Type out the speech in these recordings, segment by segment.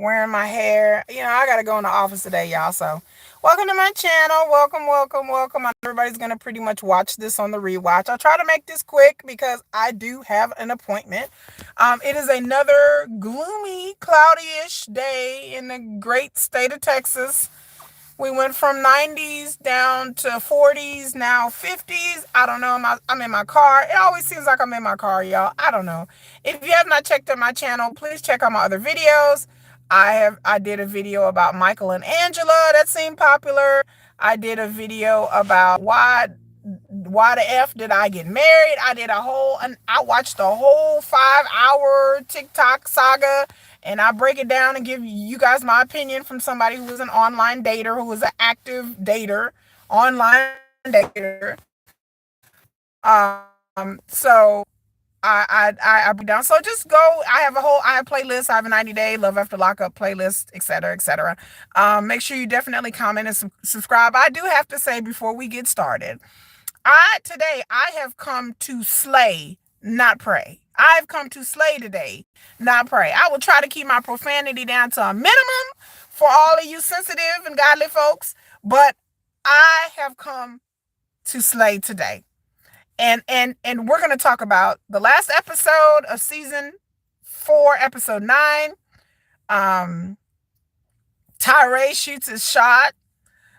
wearing my hair. I got to go in the office today, y'all. So, welcome to my channel. Welcome, welcome, welcome. I know everybody's going to pretty much watch this on the rewatch. I'll try to make this quick because I do have an appointment. It is another gloomy, cloudy-ish day in the great state of Texas. We went from 90s down to 40s, now 50s. I don't know. I'm in my car. It always seems like I'm in my car, y'all. I don't know. If you have not checked out my channel, please check out my other videos. I did a video about Michael and Angela that seemed popular. I did a video about why the F did I get married. I watched the whole 5-hour TikTok saga, and I break it down and give you guys my opinion from somebody who was an online dater, who was an active dater, online dater. So I break down. So just go. I have playlists. I have a 90-day love after lockup playlist, etc., etc. Make sure you definitely comment and subscribe. I do have to say before we get started, I have come to slay, not pray. I've come to slay today, not pray. I will try to keep my profanity down to a minimum for all of you sensitive and godly folks, but I have come to slay today. And we're going to talk about the last episode of season 4, episode 9. Tyray shoots his shot.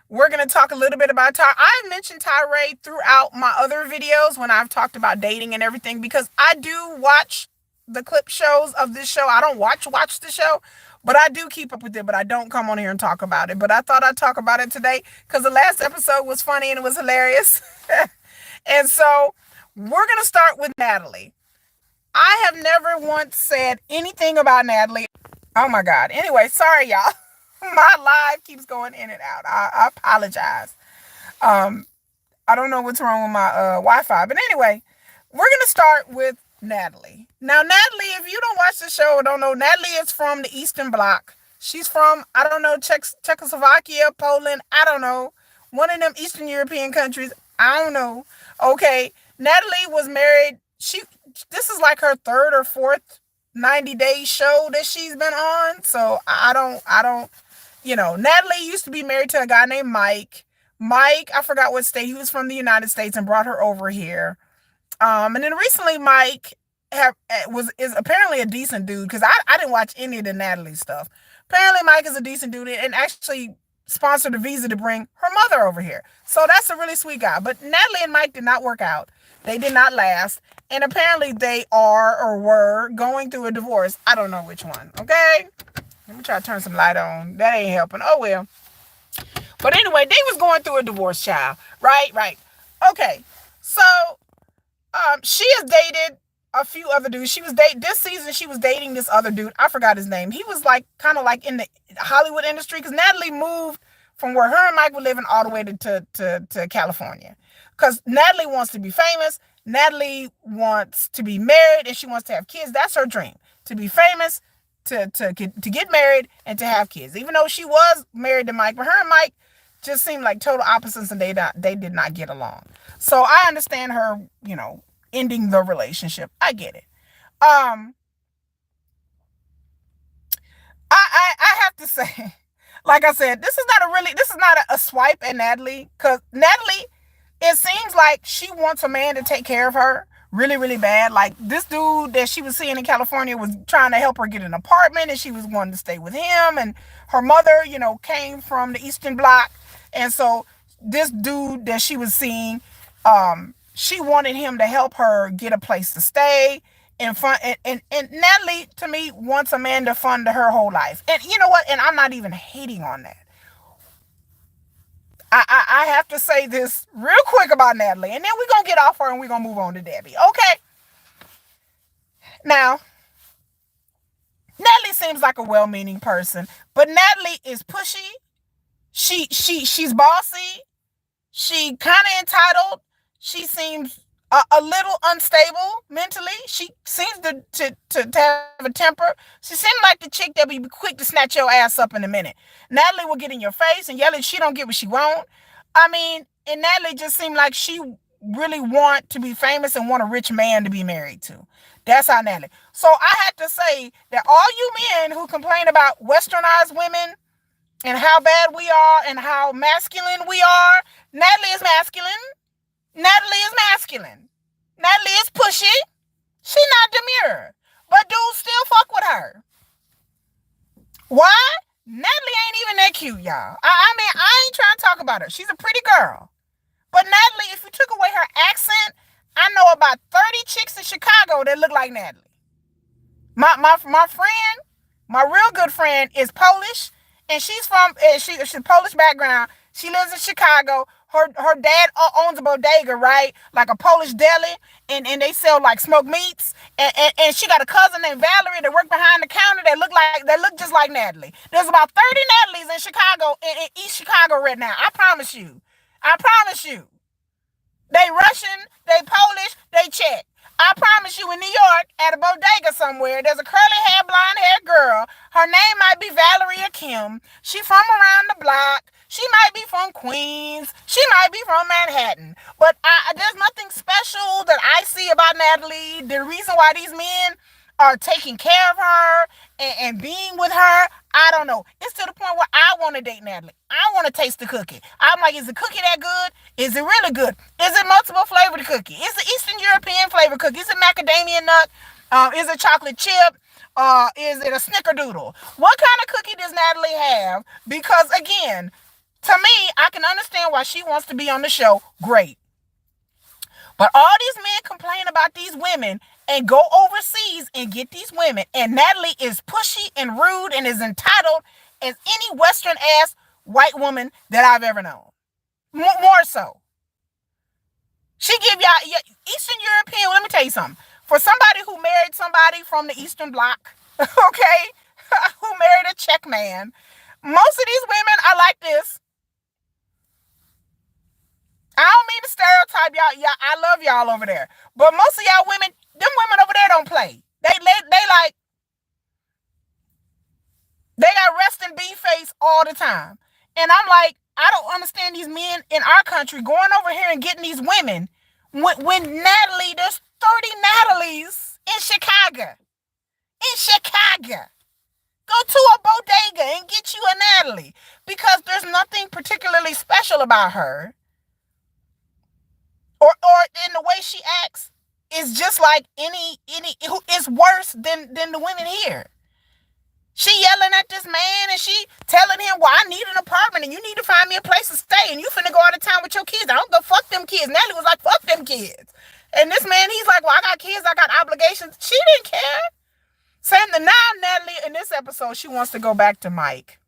We're going to talk a little bit about Tyray. I've mentioned Tyray throughout my other videos when I've talked about dating and everything, because I do watch the clip shows of this show. I don't watch the show, but I do keep up with it, but I don't come on here and talk about it. But I thought I'd talk about it today because the last episode was funny and it was hilarious. And so we're going to start with Natalie. I have never once said anything about Natalie. Oh my God. Anyway, sorry, y'all. My live keeps going in and out. I apologize. I don't know what's wrong with my Wi-Fi. But anyway, we're going to start with Natalie. Now, Natalie, if you don't watch the show or don't know, Natalie is from the Eastern Bloc. She's from, I don't know, Czechoslovakia, Poland. I don't know. One of them Eastern European countries. I don't know. Okay. Natalie was married. This is like her 3rd or 4th 90-day show that she's been on. So I don't, Natalie used to be married to a guy named Mike. Mike, I forgot what state. He was from the United States and brought her over here. And then recently Mike is apparently a decent dude, because I didn't watch any of the Natalie stuff. Apparently Mike is a decent dude and actually sponsored a visa to bring her mother over here. So that's a really sweet guy. But Natalie and Mike did not work out. They did not last. And apparently they are or were going through a divorce. I don't know which one. Okay? Let me try to turn some light on. That ain't helping. Oh, well. But anyway, they was going through a divorce, child. Right. Okay. So, she has dated a few other dudes. This season, she was dating this other dude. I forgot his name. He was kind of like in the Hollywood industry, because Natalie moved from where her and Mike were living all the way to California. Because Natalie wants to be famous. Natalie wants to be married, and she wants to have kids. That's her dream, to be famous, to get married, and to have kids. Even though she was married to Mike, but her and Mike just seemed like total opposites, and they did not get along. So I understand her, ending the relationship. I get it. I have to say, like I said, this is not a swipe at Natalie, because Natalie, it seems like she wants a man to take care of her really, really bad. Like, this dude that she was seeing in California was trying to help her get an apartment, and she was wanting to stay with him. And her mother, came from the Eastern Bloc. And so this dude that she was seeing, she wanted him to help her get a place to stay and fund. And Natalie, to me, wants a man to fund her whole life. And you know what? And I'm not even hating on that. I have to say this real quick about Natalie, and then we're going to get off her and we're going to move on to Debbie. Okay. Now, Natalie seems like a well-meaning person, but Natalie is pushy. She's bossy. She kind of entitled. She seems a little unstable mentally. She seems to have a temper. She seems like the chick that will be quick to snatch your ass up in a minute. Natalie will get in your face and yell at she don't get what she want. I mean, and Natalie just seemed like she really want to be famous and want a rich man to be married to. That's how Natalie. So I had to say that all you men who complain about westernized women and how bad we are and how masculine we are, Natalie is masculine. Natalie is masculine. Natalie is pushy. She not demure. But dudes still fuck with her. Why? Natalie ain't even that cute, y'all. I mean, I ain't trying to talk about her. She's a pretty girl. But Natalie, if you took away her accent, I know about 30 chicks in Chicago that look like Natalie. My friend, my real good friend, is Polish, and she's Polish background. She lives in Chicago. Her dad owns a bodega, right? Like a Polish deli, and they sell like smoked meats. And she got a cousin named Valerie that work behind the counter that look just like Natalie. There's about 30 Natalies in Chicago, in East Chicago right now. I promise you. I promise you. They Russian, they Polish, they Czech. I promise you, in New York, at a bodega somewhere, there's a curly hair, blonde hair girl. Her name might be Valerie or Kim. She from around the block. She might be from Queens. She might be from Manhattan. But there's nothing special that I see about Natalie. The reason why these men are taking care of her and being with her, I don't know. It's to the point where I want to date Natalie. I want to taste the cookie. I'm like, is the cookie that good? Is it really good? Is it multiple flavored cookie? Is it Eastern European flavored cookie? Is it macadamia nut? Is it chocolate chip? Is it a snickerdoodle? What kind of cookie does Natalie have? Because again, to me, I can understand why she wants to be on the show. Great. But all these men complain about these women and go overseas and get these women. And Natalie is pushy and rude and is entitled as any Western ass white woman that I've ever known. More so. She give y'all Eastern European. Let me tell you something. For somebody who married somebody from the Eastern Bloc, okay, who married a Czech man, most of these women are like this. I don't mean to stereotype y'all. I love y'all over there. But most of y'all women, them women over there don't play. They got resting bee face all the time. And I'm like, I don't understand these men in our country going over here and getting these women when Natalie, there's 30 Natalies in Chicago. In Chicago. Go to a bodega and get you a Natalie. Because there's nothing particularly special about her. Or in the way she acts is just like any who is worse than the women here. She yelling at this man and she telling him, well, I need an apartment and you need to find me a place to stay and you finna go out of town with your kids. I don't go fuck them kids. Natalie was like, fuck them kids. And this man, he's like, well, I got kids, I got obligations. She didn't care. Saying that now Natalie in this episode, she wants to go back to Mike.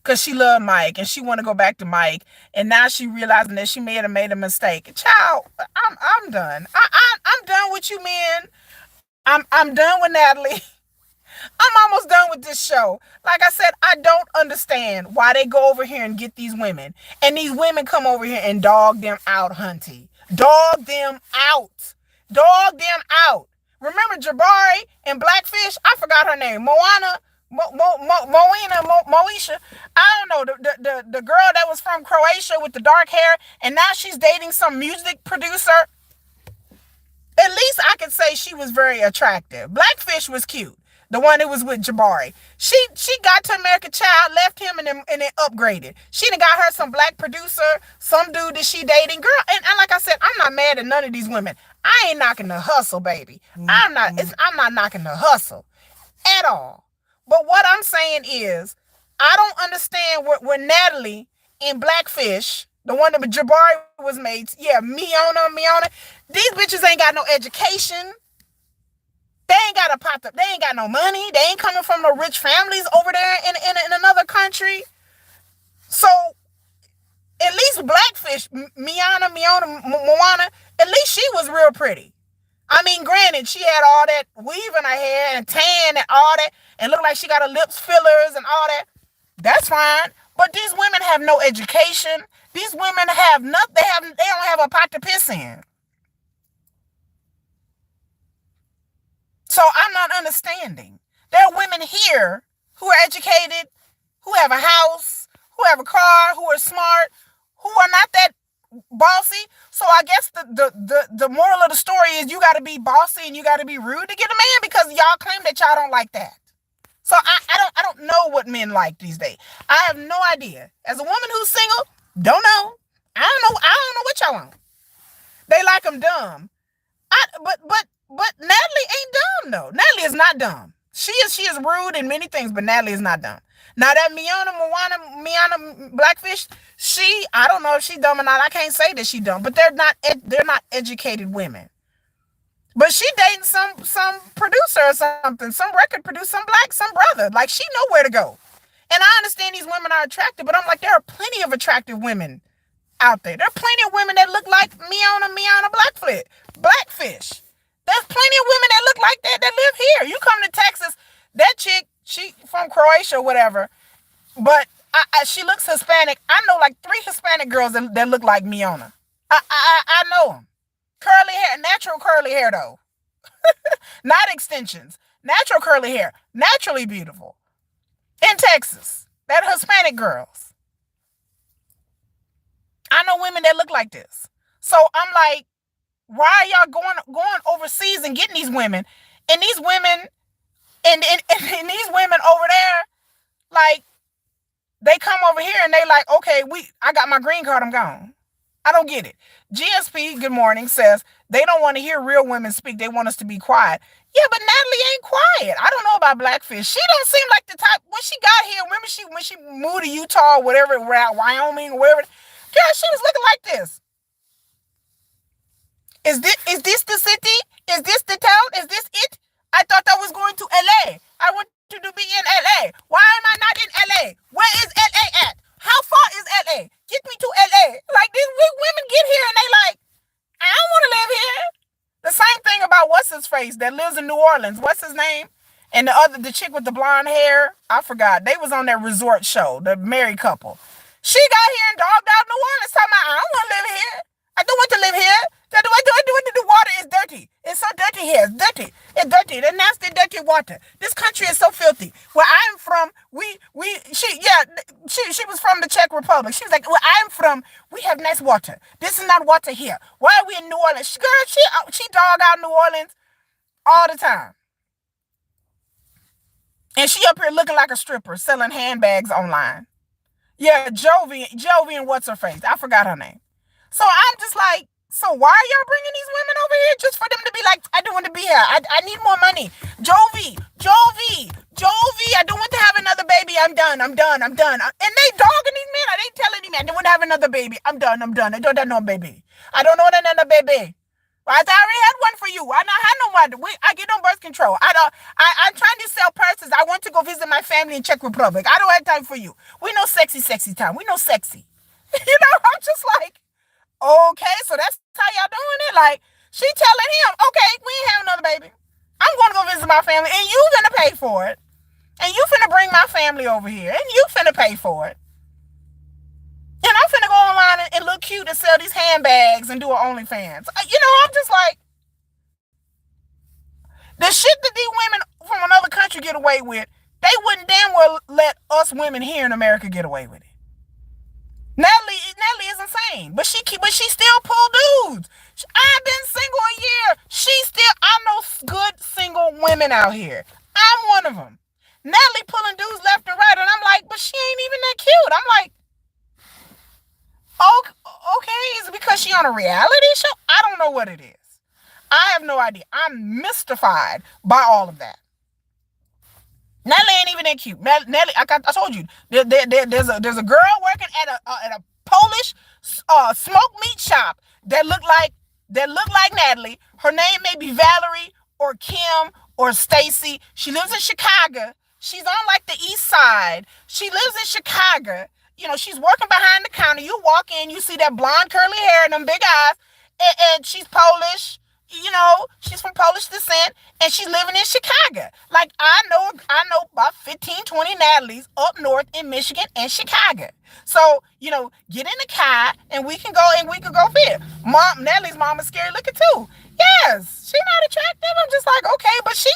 Because she loved Mike and she want to go back to Mike. And now she realizing that she made a mistake. Child, I'm done. I'm done with you, men. I'm done with Natalie. I'm almost done with this show. Like I said, I don't understand why they go over here and get these women. And these women come over here and dog them out, hunty. Dog them out. Dog them out. Remember Jabari and Blackfish? I forgot her name. Moana. Moesha, I don't know, the girl that was from Croatia with the dark hair, and now she's dating some music producer. At least I could say she was very attractive. Blackfish was cute. The one that was with Jabari. She got to America Child, left him, and then upgraded. She done got her some black producer, some dude that she dating. Girl, and like I said, I'm not mad at none of these women. I ain't knocking the hustle, baby. I'm not knocking the hustle at all. But what I'm saying is, I don't understand where Natalie and Blackfish, the one that Jabari was made, Miona, these bitches ain't got no education. They ain't got a pop up. They ain't got no money. They ain't coming from no rich families over there in another country. So, at least Blackfish, Moana, at least she was real pretty. I mean, granted, she had all that weave in her hair and tan and all that, and looked like she got her lips fillers and all that. That's fine. But these women have no education. These women have nothing. They don't have a pot to piss in. So I'm not understanding. There are women here who are educated, who have a house, who have a car, who are smart, who are not that bossy. So I guess the moral of the story is you got to be bossy and you got to be rude to get a man because y'all claim that y'all don't like that. So I don't know what men like these days. I have no idea. As a woman who's single, don't know. I don't know what y'all want. They like them dumb. But Natalie ain't dumb though. Natalie is not dumb. She is rude in many things, but Natalie is not dumb. Now that Miana Blackfish, I don't know if she's dumb or not. I can't say that she's dumb, but they're not educated women. But she dating some producer or something, some record producer, some brother. Like she know where to go. And I understand these women are attractive, but I'm like, there are plenty of attractive women out there. There are plenty of women that look like Miana Blackfish. There's plenty of women that look like that live here. You come to Texas, that chick, she from Croatia or whatever, but she looks Hispanic. I know like 3 Hispanic girls that look like Miana. I know them. Curly hair, natural curly hair though, not extensions. Natural curly hair, naturally beautiful. In Texas, that Hispanic girls. I know women that look like this. So I'm like, why are y'all going overseas and getting these women? And these women and these women over there, like, they come over here and they like, okay, I got my green card, I'm gone. I don't get it. GSP, good morning, says they don't want to hear real women speak. They want us to be quiet. Yeah, but Natalie ain't quiet. I don't know about Blackfish. She don't seem like the type. When she got here, remember when she moved to Utah or whatever, Wyoming or wherever, girl, she was looking like this. Is this the city? Is this the town? Is this it? I thought I was going to LA. I want to be in LA. Why am I not in LA? Where is LA at? How far is LA? Get me to LA. Like, these women get here and they like, I don't want to live here. The same thing about what's his face that lives in New Orleans. What's his name? And the chick with the blonde hair, I forgot. They was on that resort show, the married couple. She got here and dogged out New Orleans talking about, I don't want to live here. I don't want to live here. The water is dirty. It's so dirty here. It's dirty. It's dirty. The nasty, dirty water. This country is so filthy. Where I'm from, she was from the Czech Republic. She was like, where I'm from, we have nice water. This is not water here. Why are we in New Orleans? Girl, she dog out New Orleans all the time. And she up here looking like a stripper, selling handbags online. Yeah, Jovi and what's her face? I forgot her name. So I'm just like, so why are y'all bringing these women over here just for them to be like, I don't want to be here. I need more money. Jovi, I don't want to have another baby. I'm done. And they dogging these men. They telling these men, I don't want to have another baby. I'm done. I don't want no baby. I don't want another baby. I already had one for you. I not had no one. I get on birth control. I'm trying to sell purses. I want to go visit my family in Czech Republic. I don't have time for you. We know sexy time. We know sexy. I'm just like, okay, so that's how y'all doing it? Like, she telling him, okay, we ain't have another baby. I'm going to go visit my family, and you finna pay for it. And you finna bring my family over here, and you finna pay for it. And I'm finna go online and look cute and sell these handbags and do an OnlyFans. I'm just like, the shit that these women from another country get away with, they wouldn't damn well let us women here in America get away with it. Natalie is insane, but she still pull dudes. I've been single a year. I know good single women out here. I'm one of them. Natalie pulling dudes left and right, and I'm like, but she ain't even that cute. I'm like, okay, is it because she on a reality show? I don't know what it is. I have no idea. I'm mystified by all of that. Natalie ain't even that cute. Natalie, I told you, there's a girl working at a Polish smoked meat shop that look like Natalie. Her name may be Valerie or Kim or Stacy. She lives in Chicago. She's on like the east side. She lives in Chicago. She's working behind the counter. You walk in, you see that blonde curly hair and them big eyes, and she's Polish. She's from Polish descent, and she's living in Chicago. Like, I know about 15, 20 Natalies up north in Michigan and Chicago. So, get in the car, and we can go fit. Natalie's mom is scary looking too. Yes, she's not attractive. I'm just like, okay, but she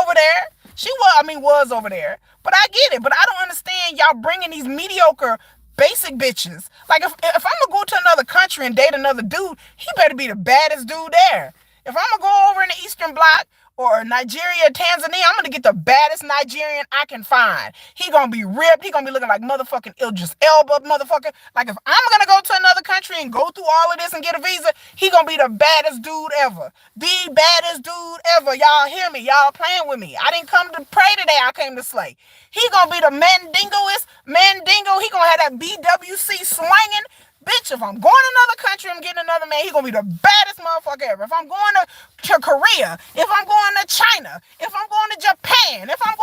over there. She was over there. But I get it. But I don't understand y'all bringing these mediocre basic bitches. Like if I'm gonna go to another country and date another dude, he better be the baddest dude there. If I'm gonna go over in the Eastern Bloc or Nigeria, Tanzania, I'm gonna get the baddest Nigerian I can find. He gonna be ripped. He gonna be looking like motherfucking Idris Elba, motherfucker. Like if I'm gonna go to another country and go through all of this and get a visa, he gonna be the baddest dude ever. The baddest dude ever. Y'all hear me? Y'all playing with me? I didn't come to pray today. I came to slay. He gonna be the mandingoist mandingo. He gonna have that BWC swinging. Bitch, if I'm going to another country, I'm getting another man. He gonna be the baddest motherfucker ever. If I'm going to Korea, if I'm going to China, if I'm going to Japan, if I'm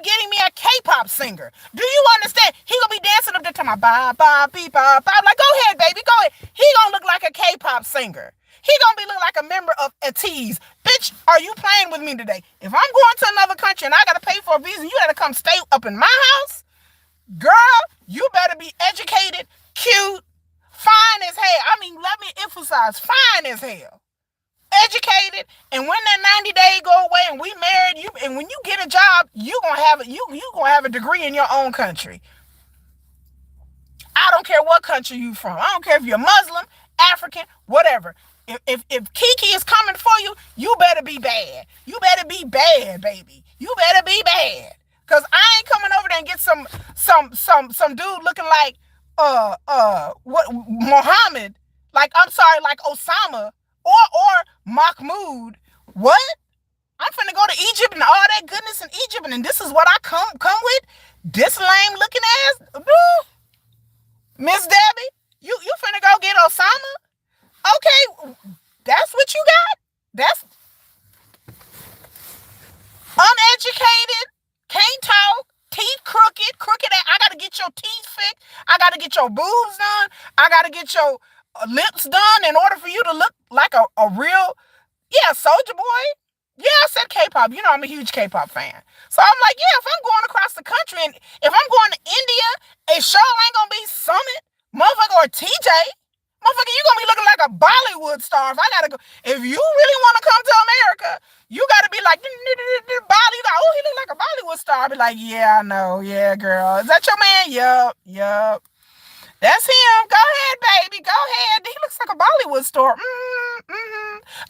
getting me a K-pop singer. Do you understand? He gonna be dancing up there to my ba ba beep ba ba. Like, go ahead, baby, go ahead. He gonna look like a K-pop singer. He gonna be looking like a member of ATEEZ. Bitch, are you playing with me today? If I'm going to another country and I gotta pay for a visa, you gotta come stay up in my house, girl. You better be educated, cute, fine as hell. I mean, let me emphasize, fine as hell. Educated, and when that 90 days go away and we married, you, and when you get a job, you gonna have a degree in your own country. I don't care what country you from. I don't care if you're Muslim, African, whatever. If Kiki is coming for you, you better be bad. You better be bad, baby. You better be bad. Cause I ain't coming over there and get some dude looking like what Muhammad, like Osama or Mahmoud. What? I'm finna go to Egypt and all that goodness in Egypt, and this is what I come with? This lame looking ass? Miss Debbie, you finna go get Osama? Okay, that's what you got? That's uneducated, can't talk, teeth crooked. I gotta get your teeth fixed. I gotta get your boobs done. I gotta get your lips done in order for you to look like a real, Soldier Boy. Yeah, I said K-pop. You know I'm a huge K-pop fan. So I'm like, yeah, if I'm going across the country and if I'm going to India, it sure ain't gonna be Summit, motherfucker, or TJ. Motherfucker, you gonna be looking like a Bollywood star. If you really want to come to America, you gotta be like, Bolly. Oh, he look like a Bollywood star. I'll be like, yeah, I know. Yeah, girl. Is that your man? Yup. That's him. Go ahead, baby. Go ahead. He looks like a Bollywood star.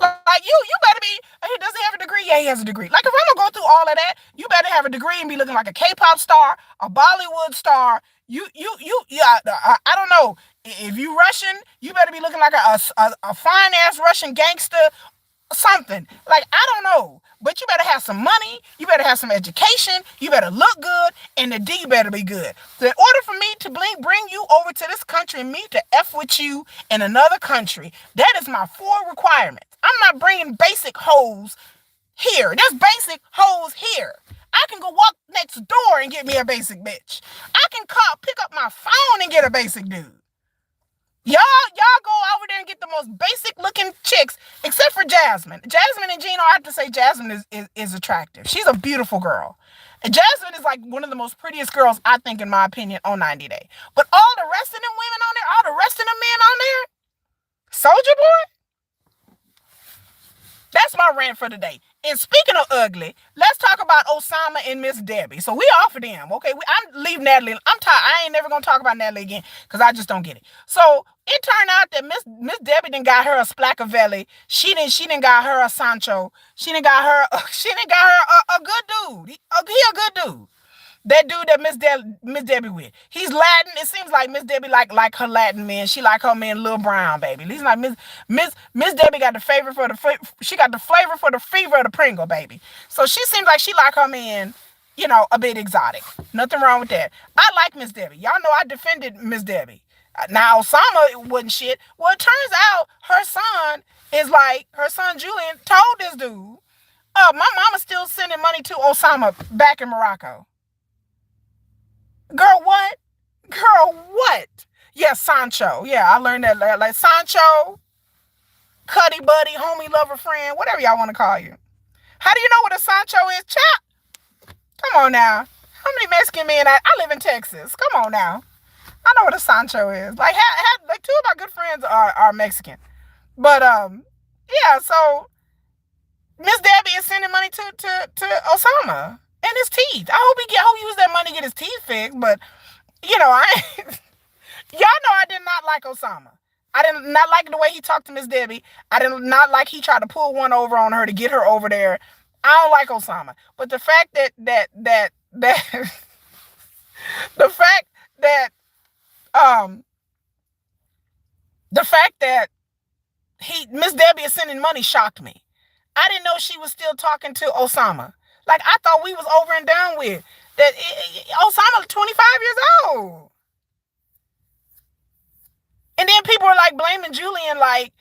Like you better be. Does he have a degree? Yeah, he has a degree. Like if I'm gonna go through all of that, you better have a degree and be looking like a K-pop star, a Bollywood star. I don't know. If you Russian, you better be looking like a fine ass Russian gangster. Something like, I don't know, but you better have some money, you better have some education, you better look good, and the D better be good. So in order for me to bring you over to this country and me to F with you in another country, that is my 4 requirements. I'm not bringing basic hoes here. There's basic hoes here. I can go walk next door and get me a basic bitch. I can pick up my phone and get a basic dude. Y'all go over there and get the most basic looking chicks, except for Jasmine. Jasmine and Gino, I have to say Jasmine is attractive. She's a beautiful girl. And Jasmine is like one of the most prettiest girls, I think, in my opinion, on 90 Day. But all the rest of them women on there, all the rest of them men on there, Soldier Boy, that's my rant for today. And speaking of ugly, let's talk about Osama and Miss Debbie. So we off of them, okay? I'm leaving Natalie. I'm tired. I ain't never gonna talk about Natalie again because I just don't get it. So it turned out that Miss Debbie done got her a Splackavelli. She didn't got her a Sancho. She didn't got her a good dude. He a good dude. That dude that Miss Debbie with. He's Latin. It seems like Miss Debbie like her Latin men. She like her man Lil Brown, baby. He's like Miss Debbie got the flavor for the fever of the Pringle, baby. So she seems like she like her man, a bit exotic. Nothing wrong with that. I like Miss Debbie. Y'all know I defended Miss Debbie. Now Osama wasn't shit. Well, it turns out her son Julian told this dude, my mama's still sending money to Osama back in Morocco. Girl, what? Yeah, Sancho. Yeah, I learned that. Like Sancho, Cuddy Buddy, homie, lover, friend, whatever y'all want to call you. How do you know what a Sancho is? Chop. Come on now. How many Mexican men? I live in Texas. Come on now. I know what a Sancho is. Like, like 2 of my good friends are Mexican. But, yeah, so Miss Debbie is sending money to Osama. And his teeth. I hope he use that money to get his teeth fixed, but I Y'all know I did not like Osama. I did not like the way he talked to Miss Debbie. I did not like he tried to pull one over on her to get her over there. I don't like Osama. But the fact that the fact that um the fact that he Miss Debbie is sending money shocked me. I didn't know she was still talking to Osama. Like I thought we was over and done with. That Osama's 25 years old. And then people are like blaming Julian, like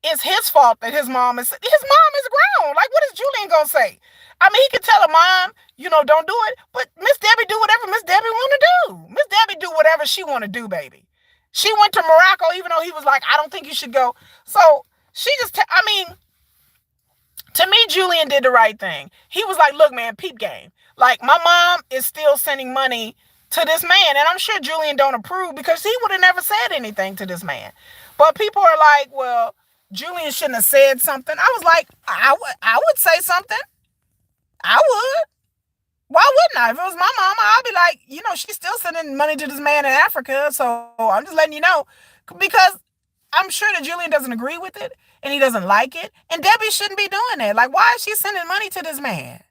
it's his fault that his mom is grown. Like what is Julian gonna say? I mean, he could tell her mom, don't do it. But Miss Debbie do whatever Miss Debbie want to do. Miss Debbie do whatever she want to do, baby. She went to Morocco, even though he was like, I don't think you should go. So she just, to me, Julian did the right thing. He was like, look, man, peep game. Like, my mom is still sending money to this man. And I'm sure Julian don't approve because he would have never said anything to this man. But people are like, well, Julian shouldn't have said something. I was like, I would say something. I would. Why wouldn't I? If it was my mama, I'd be like, she's still sending money to this man in Africa. So I'm just letting you know. Because I'm sure that Julian doesn't agree with it and he doesn't like it. And Debbie shouldn't be doing that. Like, why is she sending money to this man?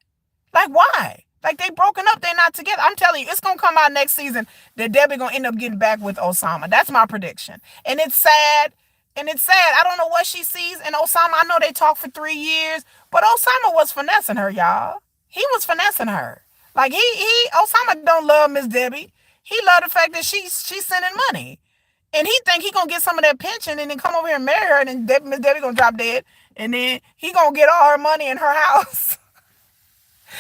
Like, why? Like, they broken up. They're not together. I'm telling you, it's going to come out next season that Debbie going to end up getting back with Osama. That's my prediction. And it's sad. I don't know what she sees in Osama. I know they talked for 3 years, but Osama was finessing her, y'all. He was finessing her. Like, Osama don't love Miss Debbie. He love the fact that she's sending money. And he think he gonna get some of that pension and then come over here and marry her, and then Miss Debbie gonna drop dead, and then he gonna get all her money in her house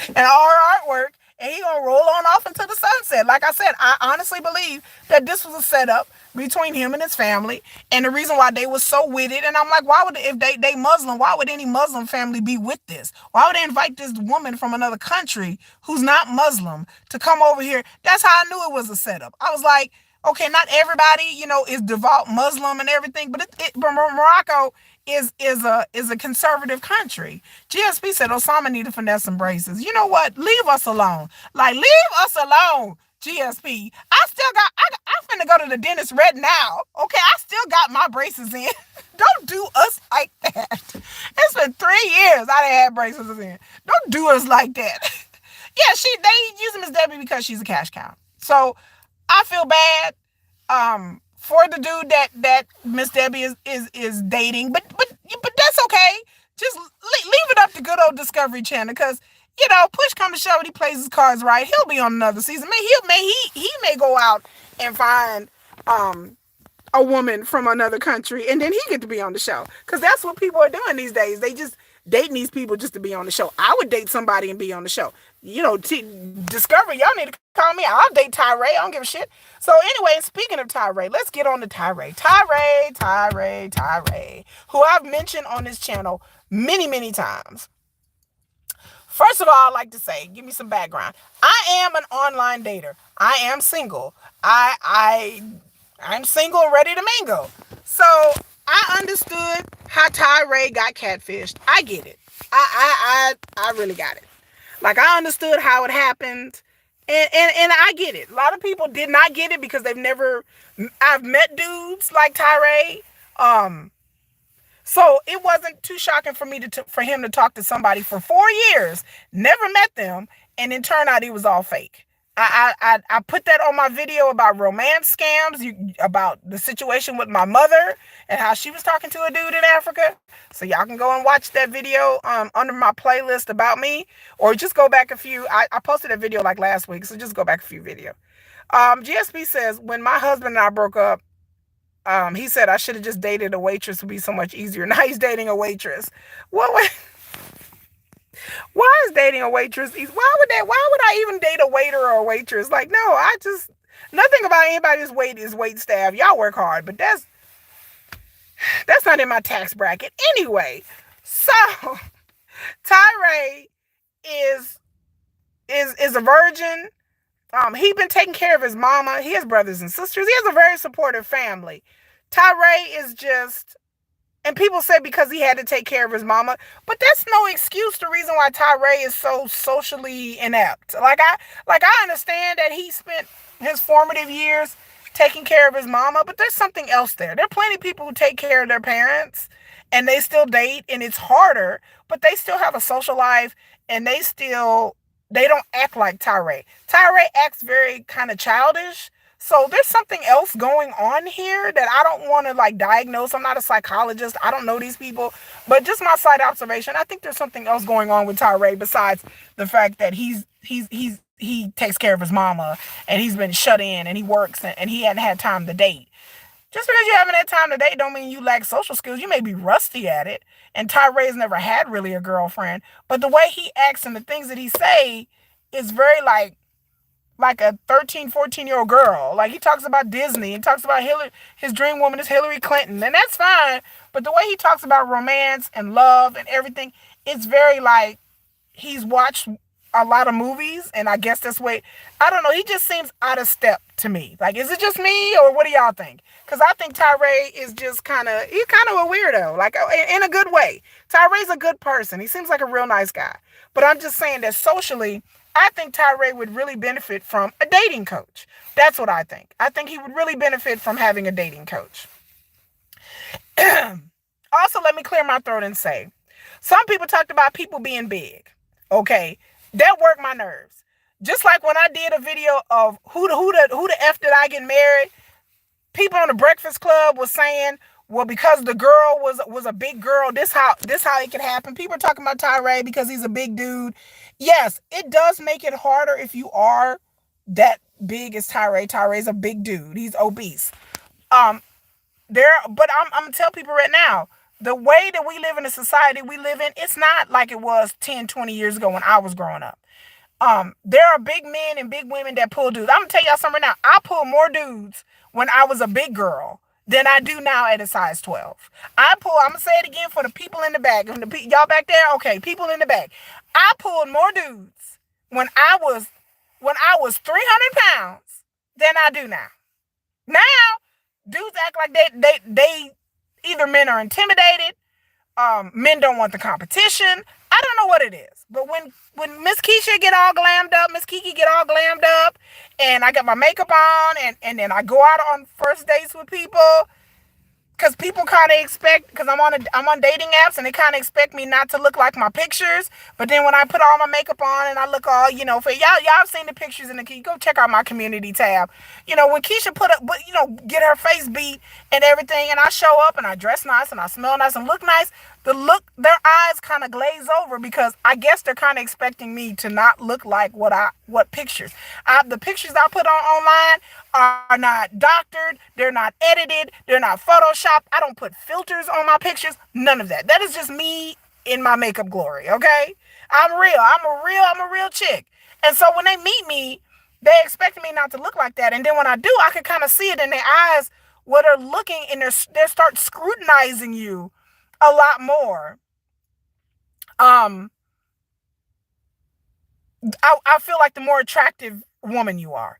and all her artwork, and he gonna roll on off into the sunset. Like I said, I honestly believe that this was a setup between him and his family, and the reason why they was so with it. And I'm like, why would if they Muslim? Why would any Muslim family be with this? Why would they invite this woman from another country who's not Muslim to come over here? That's how I knew it was a setup. I was like, okay, not everybody, is devout Muslim and everything, but Morocco is a conservative country. GSP said Osama need to finesse some braces. You know what? Leave us alone. Like, leave us alone, GSP. I'm finna go to the dentist right now. Okay, I still got my braces in. Don't do us like that. It's been 3 years I done had braces in. Don't do us like that. Yeah, they use Miss Debbie because she's a cash cow. So I feel bad for the dude that Miss Debbie is dating, but that's okay. Just leave it up to good old Discovery Channel, because push come to shove, he plays his cards right. He'll be on another season. He may go out and find a woman from another country, and then he get to be on the show, because that's what people are doing these days. They just dating these people just to be on the show. I would date somebody and be on the show. Discovery, y'all need to call me. I'll date Tyray. I don't give a shit. So anyway, speaking of Tyray, let's get on to Tyray. Tyray, who I've mentioned on this channel many, many times. First of all, I'd like to say, give me some background. I am an online dater. I am single. I'm single and ready to mingle. So I understood how Tyray got catfished. I get it. I really got it. Like, I understood how it happened, and I get it. A lot of people did not get it because I've met dudes like Tyray. So it wasn't too shocking for me for him to talk to somebody for 4 years, never met them, and then turn out it was all fake. I put that on my video about romance scams, about the situation with my mother and how she was talking to a dude in Africa. So y'all can go and watch that video under my playlist about me, or just go back a few. I posted a video like last week, so just go back a few videos. GSP says, when my husband and I broke up, he said I should have just dated a waitress, would be so much easier. Now he's dating a waitress. What? Why is dating a waitress? Why would I even date a waiter or a waitress? Like, no, nothing about anybody's wait staff. Y'all work hard, but that's not in my tax bracket. Anyway, so Tyray is a virgin. He been taking care of his mama. He has brothers and sisters. He has a very supportive family. Tyray is just, and people say because he had to take care of his mama, but that's no excuse. The reason why Tyray is so socially inept. Like I understand that he spent his formative years taking care of his mama, but there's something else there. There are plenty of people who take care of their parents and they still date and it's harder, but they still have a social life and they don't act like Tyray. Tyray acts very kind of childish. So there's something else going on here that I don't want to like diagnose. I'm not a psychologist. I don't know these people, but just my side observation, I think there's something else going on with Tyray besides the fact that he takes care of his mama and he's been shut in and he works and he hadn't had time to date. Just because you haven't had time to date don't mean you lack social skills. You may be rusty at it. And Tyray's never had really a girlfriend. But the way he acts and the things that he say is very like a 13, 14-year-old girl. Like he talks about Disney and talks about his dream woman is Hillary Clinton. And that's fine. But the way he talks about romance and love and everything, it's very like he's watched a lot of movies, and I guess that's way, I don't know, he just seems out of step to me. Like, is it just me, or what do y'all think? Because I think Tyray is just he's kind of a weirdo, like in a good way. Tyray's a good person. He seems like a real nice guy. But I'm just saying that socially, I think Tyray would really benefit from a dating coach. That's what I think. I think he would really benefit from having a dating coach. Also, let me clear my throat and say, some people talked about people being big. Okay, that worked my nerves. Just like when I did a video of who the F did I get married, people on the Breakfast Club was saying, well, because the girl was a big girl, this how it could happen. People are talking about Tyray because he's a big dude. Yes, it does make it harder if you are that big as Tyray. Tyray's a big dude. He's obese. But I'm gonna tell people right now, the way that we live in the society we live in, it's not like it was 10, 20 years ago when I was growing up. There are big men and big women that pull dudes. I'm gonna tell y'all something right now. I pulled more dudes when I was a big girl than I do now at a size 12. I'm gonna say it again for the people in the back. Y'all back there? Okay, people in the back. I pulled more dudes when I was 300 pounds than I do now. Now, dudes act like they either men are intimidated, men don't want the competition. I don't know what it is. But when Miss Keisha get all glammed up, Miss Kiki get all glammed up, and I got my makeup on, and then I go out on first dates with people, because people kind of expect, because I'm on dating apps, and they kind of expect me not to look like my pictures. But then when I put all my makeup on and I look all, for y'all seen the pictures in the go check out my community tab. When Keisha get her face beat and everything, and I show up and I dress nice and I smell nice and look nice, their eyes kind of glaze over, because I guess they're kind of expecting me to not look like what pictures. The pictures I put online are not doctored, they're not edited, they're not photoshopped. I don't put filters on my pictures, none of that. That is just me in my makeup glory, okay? I'm real. I'm a real chick. And so when they meet me, they expect me not to look like that. And then when I do, I can kind of see it in their eyes, where they're looking and they start scrutinizing you a lot more. I feel like the more attractive woman you are,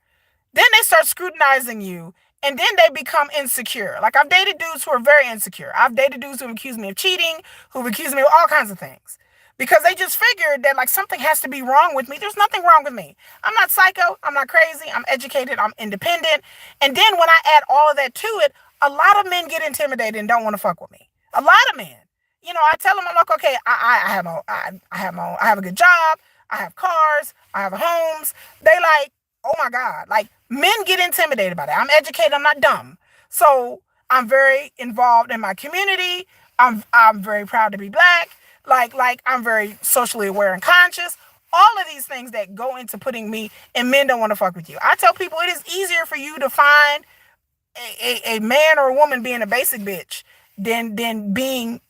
then they start scrutinizing you, and then they become insecure. Like, I've dated dudes who are very insecure. I've dated dudes who accuse me of cheating, who've accused me of all kinds of things, because they just figured that like something has to be wrong with me. There's nothing wrong with me. I'm not psycho. I'm not crazy. I'm educated. I'm independent. And then when I add all of that to it, a lot of men get intimidated and don't want to fuck with me. A lot of men. I tell them, I'm like, okay, I have a good job. I have cars. I have homes. They like, oh my God, like, men get intimidated by that. I'm educated. I'm not dumb. So I'm very involved in my community. I'm very proud to be black. Like I'm very socially aware and conscious. All of these things that go into putting me, and men don't want to fuck with you. I tell people it is easier for you to find a man or a woman being a basic bitch than being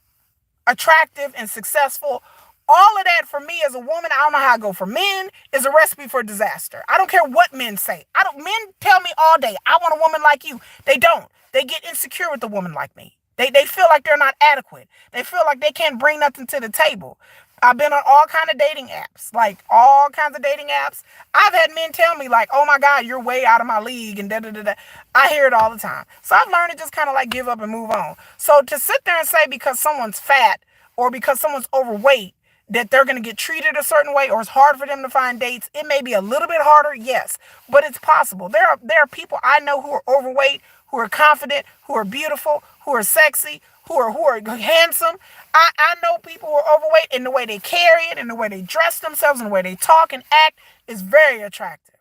attractive and successful. All of that for me as a woman, I don't know how I go for men, is a recipe for disaster. I don't care what men say. Men tell me all day, I want a woman like you. They don't. They get insecure with a woman like me. They feel like they're not adequate. They feel like they can't bring nothing to the table. I've been on all kinds of dating apps, like all kinds of dating apps. I've had men tell me like, oh my God, you're way out of my league and da-da-da-da. I hear it all the time. So I've learned to just kind of like give up and move on. So to sit there and say because someone's fat or because someone's overweight that they're going to get treated a certain way, or it's hard for them to find dates. It may be a little bit harder, yes, but it's possible. There are people I know who are overweight, who are confident, who are beautiful, who are sexy, who are handsome. I know people who are overweight, and the way they carry it, and the way they dress themselves, and the way they talk and act is very attractive.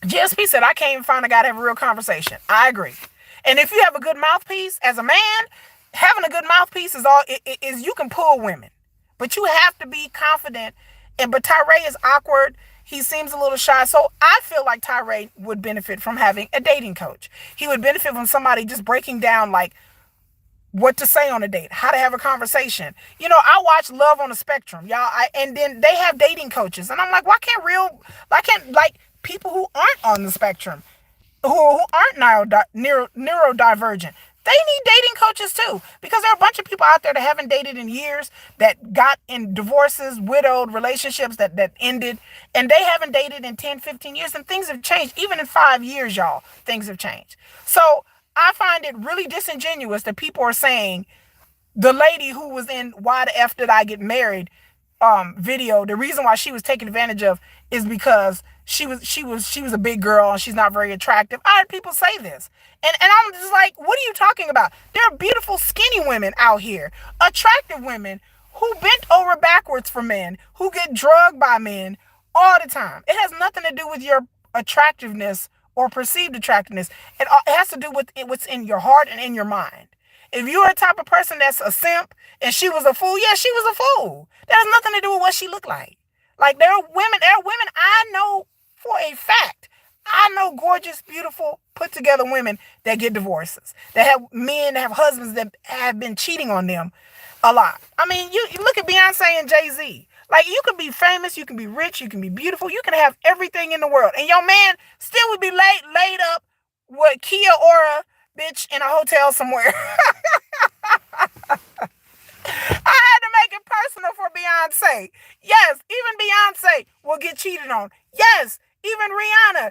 GSP said, I can't even find a guy to have a real conversation. I agree. And if you have a good mouthpiece as a man, having a good mouthpiece is all is you can pull women. But you have to be confident. But Tyray is awkward. He seems a little shy. So I feel like Tyray would benefit from having a dating coach. He would benefit from somebody just breaking down like what to say on a date, how to have a conversation. I watch Love on the Spectrum, y'all, and then they have dating coaches, and I'm like, why can't like people who aren't on the spectrum, who aren't neurodivergent, they need dating coaches too, because there are a bunch of people out there that haven't dated in years, that got in divorces, widowed relationships that ended, and they haven't dated in 10, 15 years, and things have changed. Even in 5 years, y'all, things have changed. So I find it really disingenuous that people are saying the lady who was in Why the F Did I Get Married video, the reason why she was taken advantage of is because she was a big girl and she's not very attractive. I heard people say this. And I'm just like, what are you talking about? There are beautiful skinny women out here, attractive women who bent over backwards for men, who get drugged by men all the time. It has nothing to do with your attractiveness or perceived attractiveness. It has to do with what's in your heart and in your mind. If you're a type of person that's a simp and she was a fool, yeah, she was a fool. That has nothing to do with what she looked like. Like there are women I know for a fact. I know gorgeous, beautiful, put together women that get divorces, that have men, that have husbands that have been cheating on them a lot. I mean, you look at Beyonce and Jay-Z. Like, you can be famous, you can be rich, you can be beautiful, you can have everything in the world, and your man still would be laid up with Kia Ora, bitch, in a hotel somewhere. I had to make it personal for Beyonce. Yes, even Beyonce will get cheated on. Yes, even Rihanna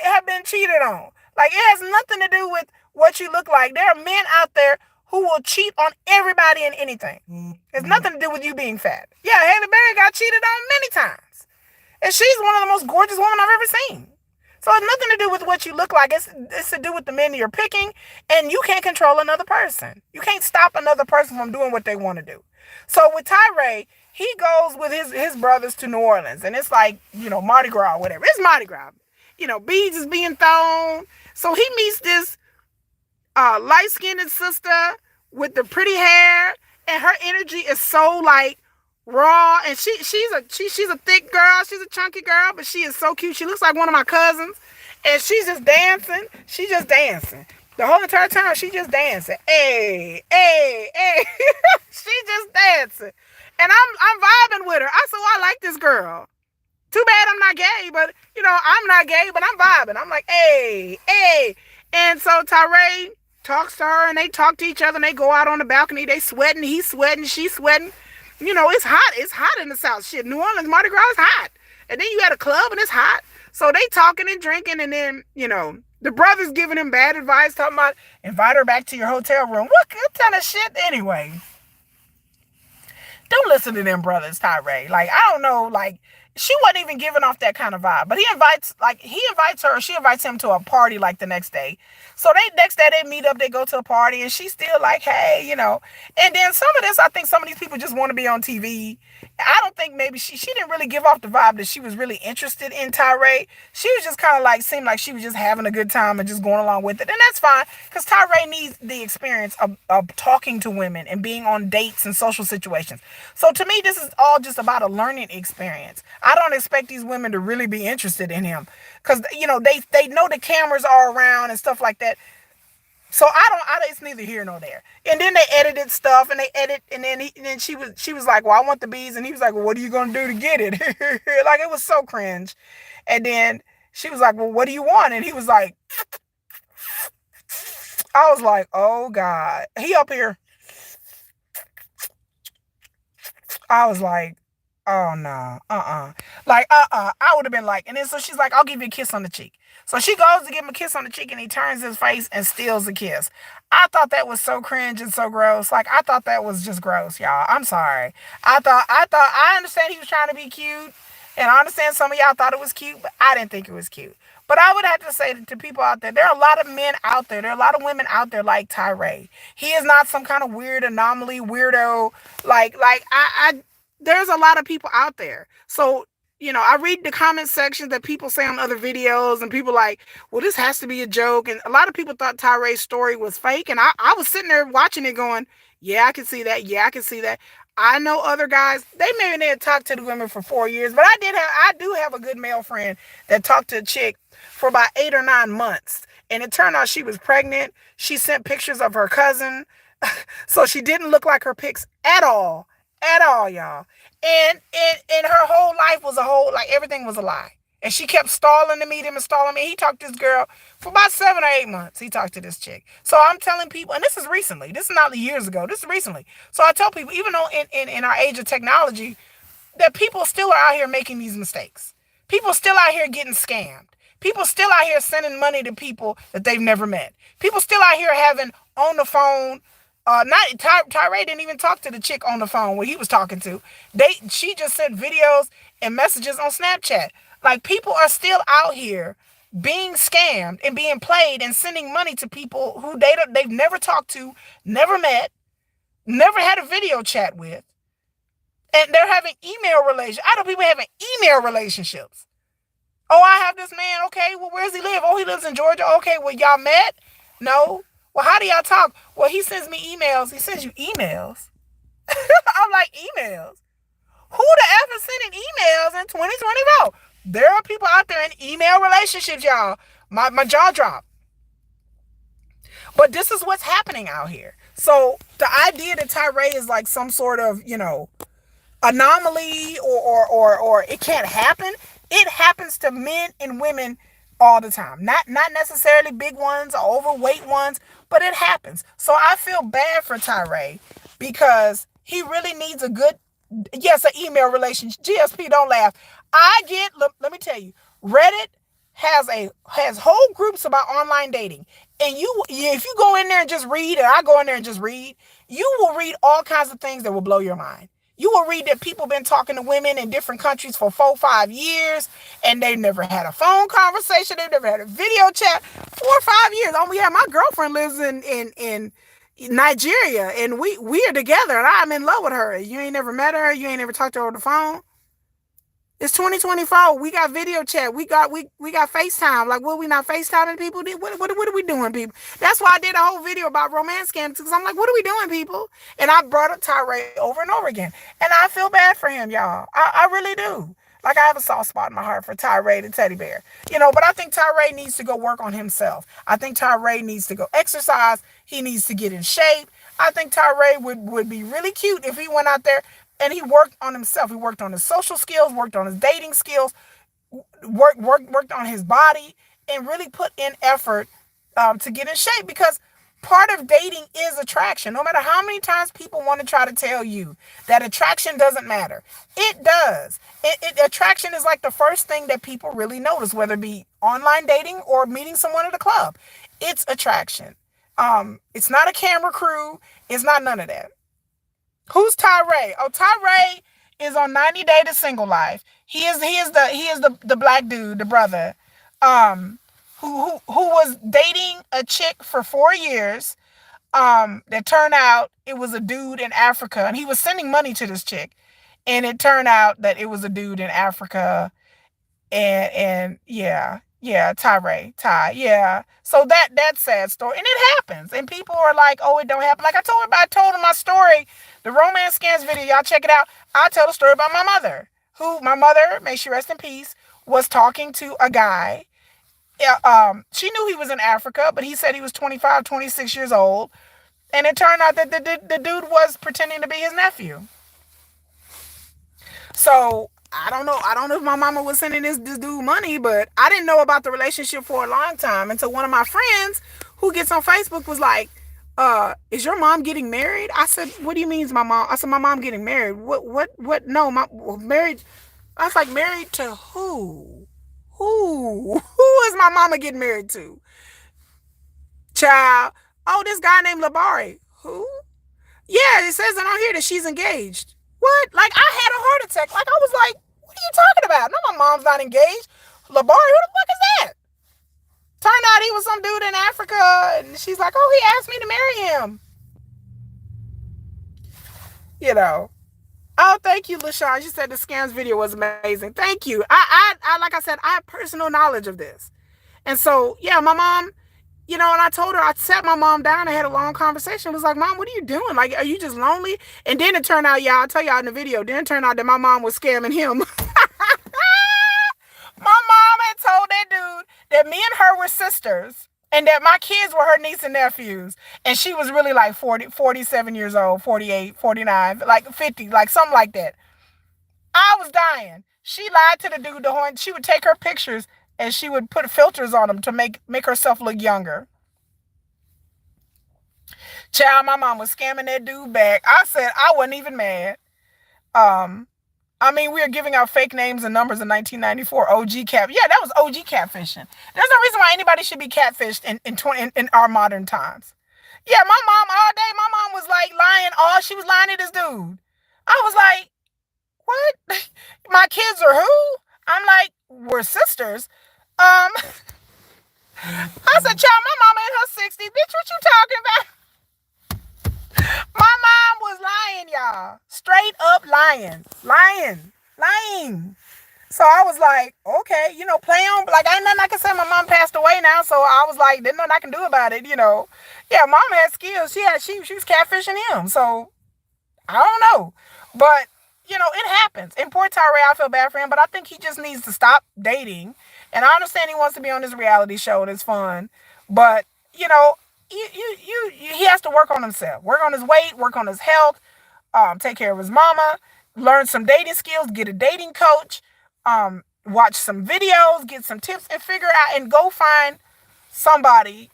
have been cheated on. Like, it has nothing to do with what you look like. There are men out there who will cheat on everybody and anything. It's nothing to do with you being fat. Yeah, Halle Berry got cheated on many times. And she's one of the most gorgeous women I've ever seen. So it's nothing to do with what you look like. It's to do with the men you're picking, and you can't control another person. You can't stop another person from doing what they want to do. So with Tyray, he goes with his brothers to New Orleans, and it's like, Mardi Gras or whatever. It's Mardi Gras. Beads is being thrown. So he meets this light-skinned sister with the pretty hair, and her energy is so like raw, and she's a thick girl, she's a chunky girl, but she is so cute. She looks like one of my cousins, and she's just dancing. She's just dancing the whole entire time. She's just dancing. Hey, hey, hey. She's just dancing, and I'm vibing with her. I said, well, I like this girl. Too bad I'm not gay, but I'm not gay, but I'm vibing. I'm like, hey, hey. And so Tyray talks to her, and they talk to each other, and they go out on the balcony. They sweating, he's sweating, she's sweating. It's hot. It's hot in the South. Shit, New Orleans, Mardi Gras is hot. And then you at a club and it's hot. So they talking and drinking, and then, the brother's giving him bad advice, talking about invite her back to your hotel room. What kind of shit anyway? Don't listen to them brothers, Tyray. Like, I don't know, like, she wasn't even giving off that kind of vibe. But he invites her, she invites him to a party like the next day. So next day they meet up, they go to a party, and she's still like, hey, And then some of this, I think some of these people just want to be on TV. I don't think maybe she didn't really give off the vibe that she was really interested in Tyray. She was just kind of like, seemed like she was just having a good time and just going along with it. And that's fine, because Tyray needs the experience of talking to women and being on dates and social situations. So to me, this is all just about a learning experience. I don't expect these women to really be interested in him, because, they know the cameras are around and stuff like that. So it's neither here nor there. And then they edited stuff, and then she was like, well, I want the bees. And he was like, well, what are you going to do to get it? Like, it was so cringe. And then she was like, well, what do you want? And he was like, I was like, oh God, he up here. I was like, Oh no, like I would have been like, and then so she's like, I'll give you a kiss on the cheek. So she goes to give him a kiss on the cheek, and he turns his face and steals the kiss. I thought that was so cringe and so gross. Like I thought that was just gross, y'all. I'm sorry. I understand he was trying to be cute, and I understand some of y'all thought it was cute, but I didn't think it was cute. But I would have to say to people out there are a lot of men out there. There are a lot of women out there like Tyray. He is not some kind of weird anomaly, weirdo. I there's a lot of people out there. So, I read the comment sections that people say on other videos, and people like, well, this has to be a joke. And a lot of people thought Tyray's story was fake. And I was sitting there watching it going, yeah, I can see that. Yeah, I can see that. I know other guys, they had talked to the women for 4 years, but I do have a good male friend that talked to a chick for about 8 or 9 months. And it turned out she was pregnant. She sent pictures of her cousin. So she didn't look like her pics at all, y'all. And her whole life was a whole, like, everything was a lie. And she kept stalling to meet him and stalling me. He talked to this girl for about 7 or 8 months. He talked to this chick. So I'm telling people, and this is recently. This is not years ago. This is recently. So I tell people, even though in our age of technology, that people still are out here making these mistakes. People still out here getting scammed. People still out here sending money to people that they've never met. People still out here having on the phone. Not Tyray didn't even talk to the chick on the phone where he was talking to. She just sent videos and messages on Snapchat. Like, people are still out here being scammed and being played and sending money to people who they've never talked to, never met, never had a video chat with, and they're having email relations. I know people having email relationships. Oh, I have this man. Okay, well, where does he live? Oh, he lives in Georgia. Okay, well, y'all met? No. Well, how do y'all talk? Well, he sends me emails. He sends you emails. I'm like, emails? Who the F is sending emails in 2024? There are people out there in email relationships, y'all. My jaw dropped. But this is what's happening out here. So the idea that Tyray is like some sort of, anomaly, or it can't happen. It happens to men and women all the time. Not necessarily big ones or overweight ones, but it happens. So I feel bad for Tyray because he really needs a good, yes, an email relationship. GSP, don't laugh. Let me tell you, Reddit has whole groups about online dating. And if you go in there and just read, and I go in there and just read, you will read all kinds of things that will blow your mind. You will read that people been talking to women in different countries for 4 or 5 years, and they've never had a phone conversation. They've never had a video chat. 4 or 5 years. Oh yeah, my girlfriend lives in Nigeria, and we are together, and I'm in love with her. You ain't never met her. You ain't never talked to her on the phone. It's 2024. We got video chat. We got FaceTime. Like, what, we not FaceTiming people? What are we doing, people? That's why I did a whole video about romance scams, because I'm like, what are we doing, people? And I brought up Tyray over and over again. And I feel bad for him, y'all. I really do. Like, I have a soft spot in my heart for Tyray the teddy bear. But I think Tyray needs to go work on himself. I think Tyray needs to go exercise. He needs to get in shape. I think Tyray would be really cute if he went out there and he worked on himself. He worked on his social skills, worked on his dating skills, worked on his body, and really put in effort to get in shape. Because part of dating is attraction. No matter how many times people want to try to tell you that attraction doesn't matter, it does. Attraction is like the first thing that people really notice, whether it be online dating or meeting someone at a club. It's attraction. It's not a camera crew. It's not none of that. Who's Tyray? Oh, Tyray is on 90 Day to Single Life. He is the black dude, the brother, who was dating a chick for 4 years. That turned out it was a dude in Africa, and he was sending money to this chick, and it turned out that it was a dude in Africa, and yeah, yeah. So that's sad story, and it happens, and people are like, oh, it don't happen. Like I told him my story, the romance scams video. Y'all check it out. I tell a story about my mother, my mother, may she rest in peace, was talking to a guy. She knew he was in Africa, but he said he was 25, 26 years old, and it turned out that the dude was pretending to be his nephew. So I don't know. I don't know if my mama was sending this dude money, but I didn't know about the relationship for a long time until one of my friends who gets on Facebook was like, Is your mom getting married? I said, what do you mean is my mom? I said, my mom getting married. What? No, my married. I was like, married to who? Who is my mama getting married to? Child. Oh, this guy named Labari. Who? Yeah, it says it on here that she's engaged. What? Like, I had a heart attack. Like, I was like, what are you talking about? No, my mom's not engaged. Labari, who the fuck is that? Turned out he was some dude in Africa, and she's like, oh, he asked me to marry him. You know. Oh, thank you, LaShawn. You said the scams video was amazing. Thank you. Like I said, I have personal knowledge of this. And so, yeah, my mom, and I told her, I sat my mom down and had a long conversation. I was like, Mom, what are you doing? Like, are you just lonely? And then it turned out, I'll tell y'all in the video, then it turned out that my mom was scamming him. My mom had told that dude that me and her were sisters and that my kids were her niece and nephews. And she was really like 40, 47 years old, 48, 49, like 50, like something like that. I was dying. She lied to the dude. She would take her pictures and she would put filters on them to make herself look younger. Child, my mom was scamming that dude back. I said I wasn't even mad. I mean, we were giving out fake names and numbers in 1994. OG cat. Yeah, that was OG catfishing. There's no reason why anybody should be catfished in our modern times. Yeah, my mom all day, my mom was like lying. She was lying to this dude. I was like, what? My kids are who? I'm like, we're sisters. I said, child, my mama in her 60s. Bitch, what you talking about? My mom was lying, y'all. Straight up lying. Lying. So I was like, okay, play on. Like, ain't nothing I can say. My mom passed away now, so I was like, there's nothing I can do about it, Yeah, mom had skills. She was catfishing him. So I don't know. But, it happens. In poor Tyray, I feel bad for him, but I think he just needs to stop dating. And I understand he wants to be on this reality show and it's fun. But, he has to work on himself. Work on his weight, work on his health, take care of his mama, learn some dating skills, get a dating coach, watch some videos, get some tips, and figure out and go find somebody,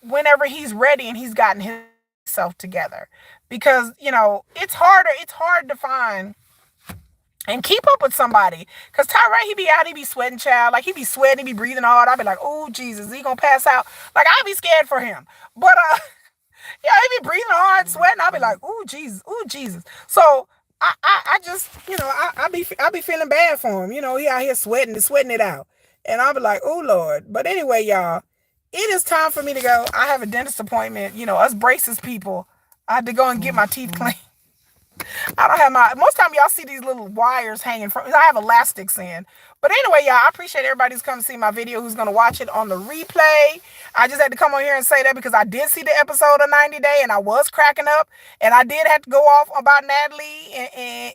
whenever he's ready and he's gotten himself together. Because, it's hard to find and keep up with somebody. Because Tyray, he be sweating, child. Like, he be sweating, he be breathing hard. I be like, oh, Jesus, he gonna pass out. Like, I be scared for him. But, yeah, he be breathing hard, sweating. I be like, oh, Jesus. So, I just, I be feeling bad for him. He out here sweating it out. And I'll be like, oh, Lord. But anyway, y'all, it is time for me to go. I have a dentist appointment. Us braces people, I had to go and get my teeth cleaned. I don't have most time y'all see these little wires hanging from, I have elastics in. But anyway, y'all, I appreciate everybody who's come to see my video, who's going to watch it on the replay. I just had to come on here and say that because I did see the episode of 90 Day and I was cracking up. And I did have to go off about Natalie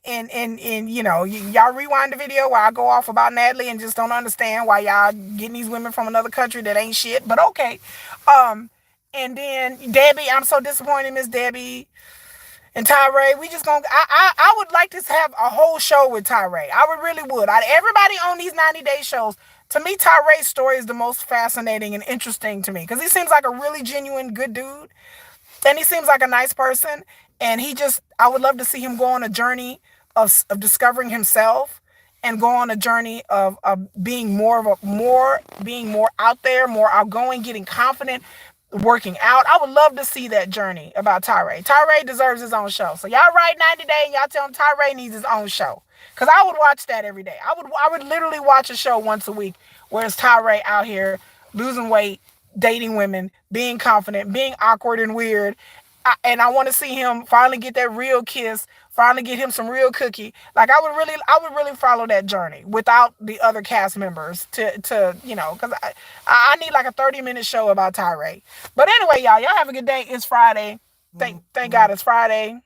and y'all rewind the video where I go off about Natalie and just don't understand why y'all getting these women from another country that ain't shit. But okay. And then Debbie, I'm so disappointed, Miss Debbie. And Tyray, we just gonna. I would like to have a whole show with Tyray. I really would. Everybody on these 90-day shows, to me, Tyray's story is the most fascinating and interesting to me because he seems like a really genuine, good dude, and he seems like a nice person. And I would love to see him go on a journey of discovering himself and go on a journey of being more out there, more outgoing, getting confident, working out. I would love to see that journey about Tyray. Tyray deserves his own show. So y'all write 90 Day and y'all tell him Tyray needs his own show. Because I would watch that every day. I would literally watch a show once a week where it's Tyray out here losing weight, dating women, being confident, being awkward and weird. And I want to see him finally get that real kiss, finally get him some real cookie. Like, I would really follow that journey without the other cast members to because I need like a 30-minute show about Tyray. But anyway, y'all have a good day. It's Friday. Thank God it's Friday.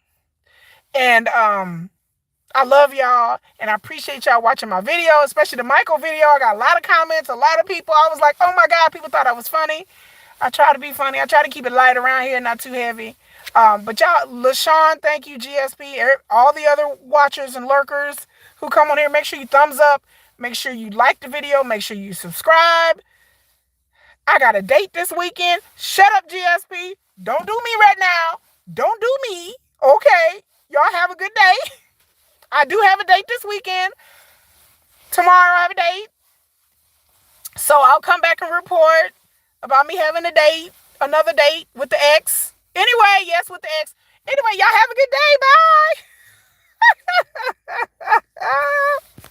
And I love y'all and I appreciate y'all watching my video, especially the Michael video. I got a lot of comments, a lot of people. I was like, oh my God, people thought I was funny. I try to be funny. I try to keep it light around here, not too heavy. But y'all, LaShawn, thank you, GSP, all the other watchers and lurkers who come on here, make sure you thumbs up. Make sure you like the video. Make sure you subscribe. I got a date this weekend. Shut up, GSP. Don't do me right now. Don't do me. Okay. Y'all have a good day. I do have a date this weekend. Tomorrow I have a date. So I'll come back and report about me having a date, another date with the ex. Anyway, yes, with the ex. Anyway, y'all have a good day. Bye.